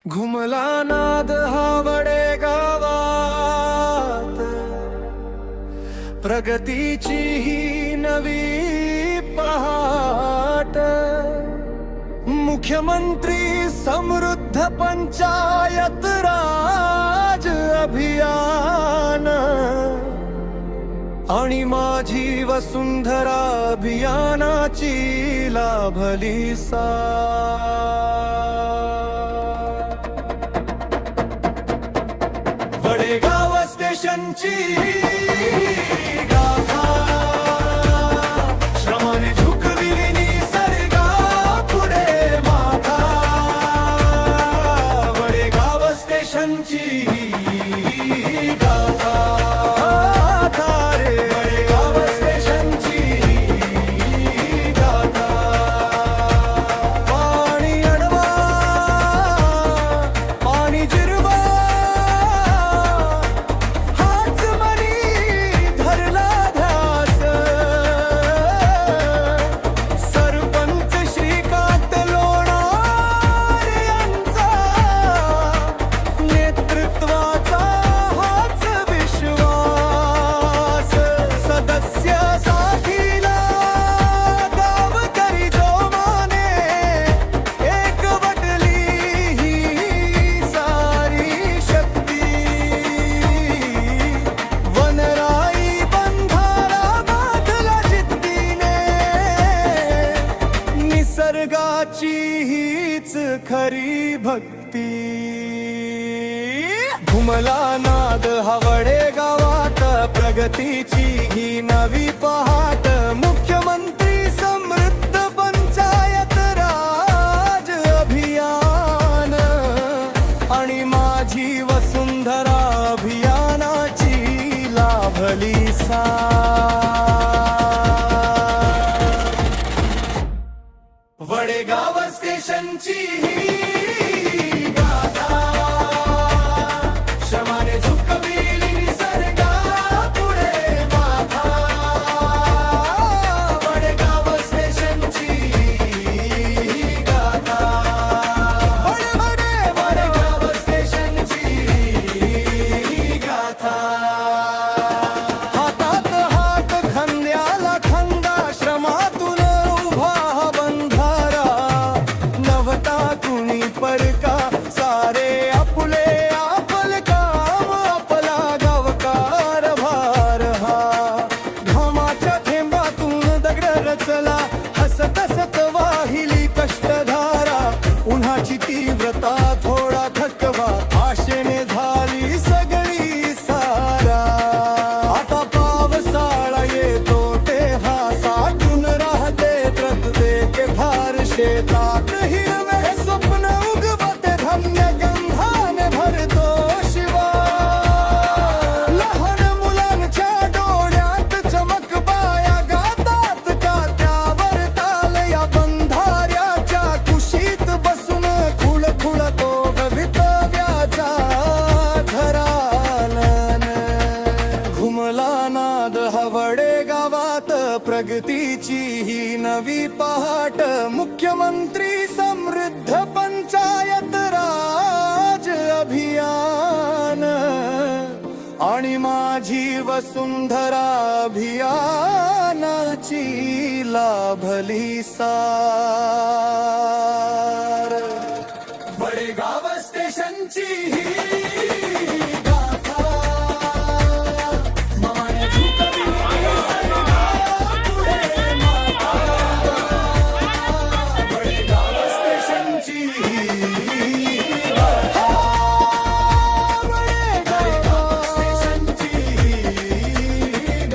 घुमला नाद हा वडे गावात, प्रगतीची ही नवी पहाट। मुख्यमंत्री समृद्ध पंचायत राज अभियान आणि माझी वसुंधरा अभियानाची लाभली वडेगाव स्टेशनची गाथा, श्रमाने झुकविली निसर्गा पुढे माथा। वडेगाव स्टेशनची गाथा, वडेगाव स्टेशनची गाथा। पाणी अडवा, पाणी जिरवा, हाच मनी धरला ध्यास। सरपंच श्रीकांत लोणार यांचा नेतृत्वाचा हाच विश्वास। सदस्य साथीला गावकरी जोमाने, एकवटली ही सारी शक्ती। वनराई बंधारा बांधला जिद्दीने, निसर्गाची हीच खरी भक्ती। घुमला नाद हा वडे गावात, प्रगतीची ही नवी पहाट। मुख्यमंत्री समृद्ध पंचायत राज अभियान आणि माझी वसुंधरा अभियानाची लाभली वडेगाव स्टेशनची ही गाथा, श्रमाने झुकविली निसर्गा पुढे माथा। वडेगाव स्टेशनची ही गाथा, वडेगाव स्टेशनची ही गाथा। हातात हात खांद्याला खांदा, श्रमातून उभा हा बंधारा। नवता कुणी परका, सारे आपुले आपल काम, आपला गावकार भार हा। घामाच्या थेंबातून दगड रचला, हसत हसत वाहिली कष्टधारा। उन्हाची तीव्रता थोडा थकवा, आशेने झाली सगळी सारा। आता पावसाळा येतो तेव्हा साठून राहते प्रत्येक धार। शेतात हिरवे स्वप्न उगवते, धान्य गंधाने भरतो शिवा। लहान मुलांच्या डोळ्यात चमक, बाया गातात कात्यावर ताल। या बंधाऱ्याच्या कुशीत बसून खुळखुळतो भवितव्याचा घरानन। घुमला नाद हा वडे गावात, प्रगतीची ही नवी पहाट। मुख्यमंत्री समृद्ध पंचायत राज अभियान आणि माझी वसुंधरा अभियानाची लाभली वडेगाव स्टेशनची ही